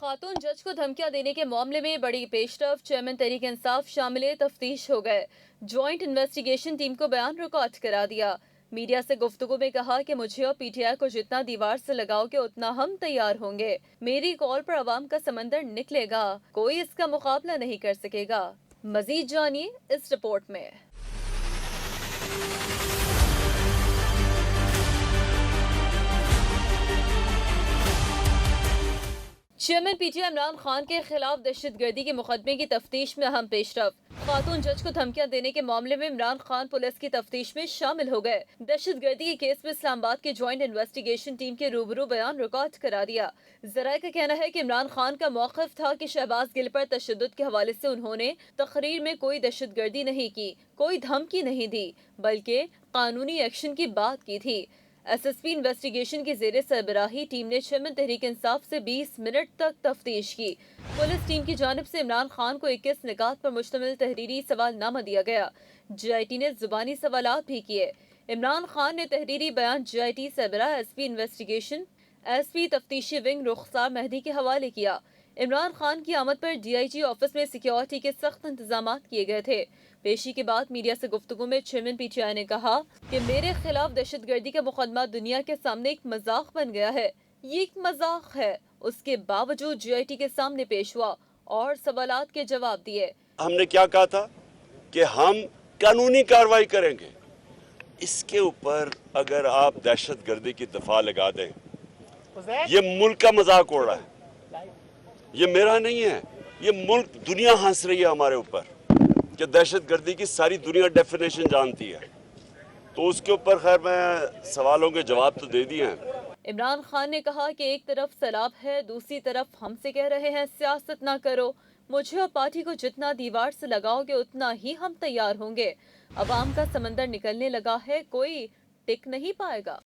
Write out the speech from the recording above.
खातून जज को धमकियां देने के मामले में बड़ी पेशरफ। चेयरमैन तहरीक इंसाफ शामिल तफ्तीश हो गए। ज्वाइंट इन्वेस्टिगेशन टीम को बयान रिकॉर्ड करा दिया। मीडिया से गुफ्तगू में कहा कि मुझे और पीटीआई को जितना दीवार से लगाओगे उतना हम तैयार होंगे। मेरी कॉल पर अवाम का समंदर निकलेगा, कोई इसका मुकाबला नहीं कर सकेगा। मजीद जानिए इस रिपोर्ट में। चेयरमैन पीटीआई इमरान खान के खिलाफ दहशतगर्दी के मुकदमे की तफ्तीश में अहम पेशरफ। खातून जज को धमकियां देने के मामले में इमरान खान पुलिस की तफ्तीश में शामिल हो गए। दहशतगर्दी के केस में इस्लामाबाद की ज्वाइंट इन्वेस्टिगेशन टीम के रूबरू बयान रिकॉर्ड करा दिया। जराये का कहना है कि इमरान खान का मौक़िफ़ था कि शहबाज गिल पर तशद्दुद के हवाले से उन्होंने तकरीर में कोई दहशतगर्दी नहीं की, कोई धमकी नहीं दी, बल्कि कानूनी एक्शन की बात की थी। एसएसपी इन्वेस्टिगेशन की ज़ेरे सरबराही टीम ने चेयरमैन तहरीक इंसाफ से 20 मिनट तक तफ्तीश की। पुलिस टीम की जानिब से इमरान खान को 21 निकात पर मुश्तमिल तहरीरी सवालनामा दिया गया। जीआईटी ने जुबानी सवालात भी किए। इमरान खान ने तहरीरी बयान जीआईटी सरबराह, एसपी इन्वेस्टिगेशन, एसपी तफ्तीशी विंग रुखसार मेहदी के हवाले किया। इमरान खान की आमद पर डीआईजी ऑफिस में सिक्योरिटी के सख्त इंतजाम किए गए थे। पेशी के बाद मीडिया से गुफ्तगू में चेयरमैन पीटीआई ने कहा कि मेरे खिलाफ दहशतगर्दी का मुकदमा दुनिया के सामने एक मजाक बन गया है। ये एक मजाक है। उसके बावजूद जीआईटी के सामने पेश हुआ और सवालात के जवाब दिए। हमने क्या कहा था कि हम कानूनी कार्रवाई करेंगे। इसके ऊपर अगर आप दहशतगर्दी की दफा लगा दें, ये मुल्क का मजाक उड़ रहा है। ये मेरा नहीं है, ये मुल्क, दुनिया हंस रही है हमारे ऊपर कि दहशतगर्दी की सारी दुनिया डेफिनेशन जानती है। तो उसके ऊपर खैर मैं सवालों के जवाब तो दे दिए हैं। इमरान खान ने कहा कि एक तरफ सैलाब है, दूसरी तरफ हमसे कह रहे हैं सियासत ना करो। मुझे और पार्टी को जितना दीवार से लगाओगे उतना ही हम तैयार होंगे। अवाम का समंदर निकलने लगा है, कोई टिक नहीं पाएगा।